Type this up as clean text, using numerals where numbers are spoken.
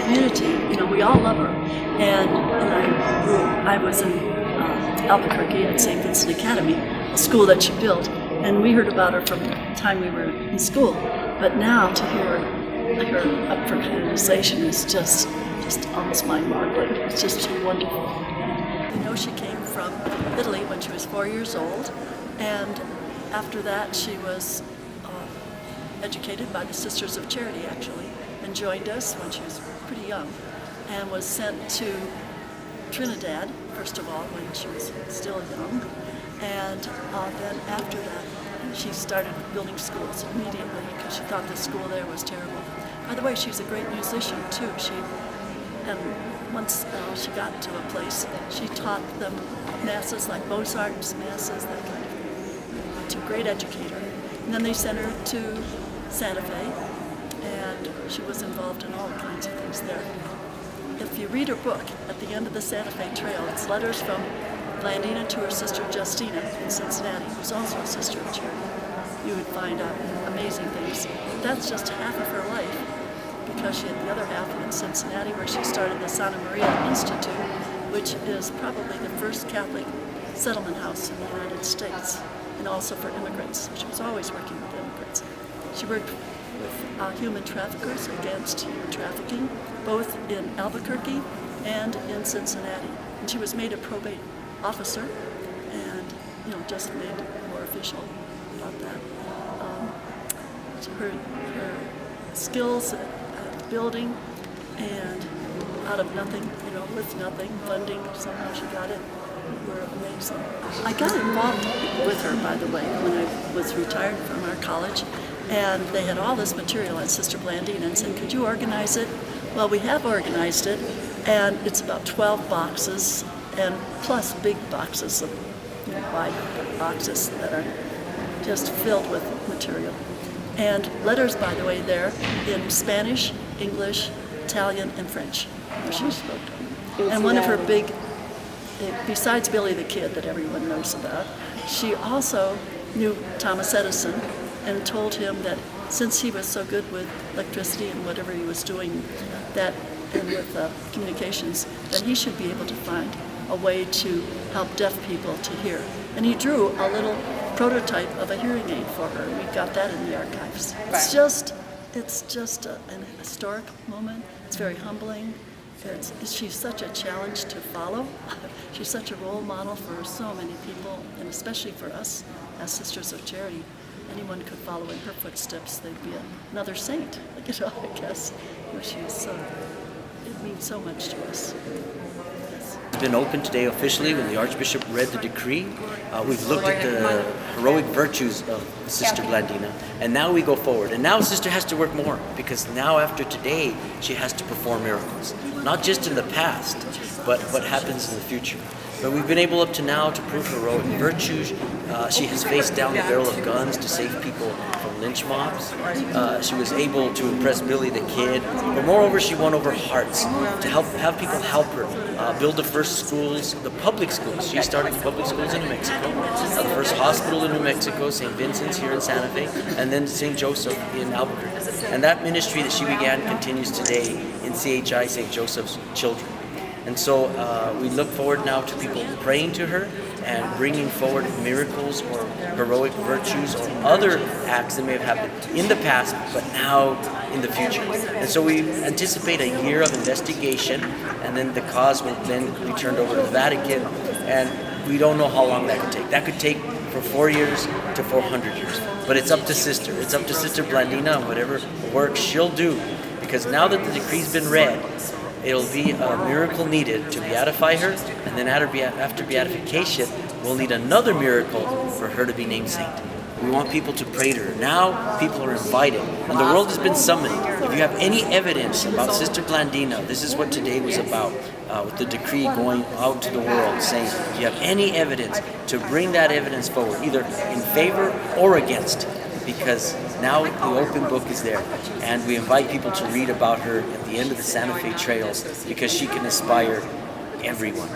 community. You know, we all love her. And I was in Albuquerque at St. Vincent Academy, a school that she built, and we heard about her from the time we were in school. But now to hear her up for canonization is just almost mind-boggling. It's just wonderful. You know, she came from Italy when she was 4 years old, and after that she was educated by the Sisters of Charity, actually, and joined us when she was pretty young, and was sent to Trinidad, first of all, when she was still young, and then after that she started building schools immediately because she thought the school there was terrible. By the way, she's a great musician too. And once she got to a place, she taught them masses like Mozart's masses, that kind of thing. She's a great educator. And then they sent her to Santa Fe, and she was involved in all kinds of things there. If you read her book, at the end of the Santa Fe Trail, it's letters from Blandina to her sister Justina in Cincinnati, who's also a sister of charity. You would find out amazing things. That's just half of her life, because she had the other half in Cincinnati, where she started the Santa Maria Institute, which is probably the first Catholic settlement house in the United States, and also for immigrants. She was always working with immigrants. She worked with human traffickers against human trafficking, both in Albuquerque and in Cincinnati. And she was made a probate officer, and just made more official about that. Her skills at building, and out of nothing, with nothing, funding, somehow she got it, were amazing. I got involved with her, by the way, when I was retired from our college, and they had all this material on Sister Blandina and said, could you organize it? Well, we have organized it, and it's about 12 boxes, and plus big boxes of wide boxes that are just filled with material. And letters, by the way, there in Spanish, English, Italian, and French. She spoke. And one of her big, besides Billy the Kid that everyone knows about, she also knew Thomas Edison and told him that since he was so good with electricity and whatever he was doing, that and with communications, that he should be able to find a way to help deaf people to hear. And he drew a little prototype of a hearing aid for her. We got that in the archives. It's just an historic moment. It's very humbling. She's such a challenge to follow. She's such a role model for so many people, and especially for us as Sisters of Charity. Anyone could follow in her footsteps. They'd be another saint, I guess. It means so much to us. It's been opened today officially when the Archbishop read the decree. We've looked at the heroic virtues of Sister Blandina, and now we go forward. And now Sister has to work more, because now after today, she has to perform miracles. Not just in the past, but what happens in the future. But we've been able up to now to prove heroic virtues. She has faced down the barrel of guns to save people from lynch mobs. She was able to impress Billy the Kid, but moreover she won over hearts to have people help her build the first schools, the public schools. She started the public schools in New Mexico, the first hospital in New Mexico, St. Vincent's here in Santa Fe, and then St. Joseph in Albuquerque. And that ministry that she began continues today in CHI, St. Joseph's Children. And so we look forward now to people praying to her and bringing forward miracles or heroic virtues or other acts that may have happened in the past, but now in the future. And so we anticipate a year of investigation, and then the cause will then be turned over to the Vatican, and we don't know how long that could take. That could take from 4 years to 400 years. But it's up to Sister. It's up to Sister Blandina and whatever work she'll do, because now that the decree's been read, it'll be a miracle needed to beatify her, and then after beatification, we'll need another miracle for her to be named saint. We want people to pray to her. Now people are invited, and the world has been summoned. If you have any evidence about Sister Blandina, this is what today was about, with the decree going out to the world, saying, if you have any evidence, to bring that evidence forward, either in favor or against, because now the open book is there, and we invite people to read about her at the end of the Santa Fe trails, because she can inspire everyone.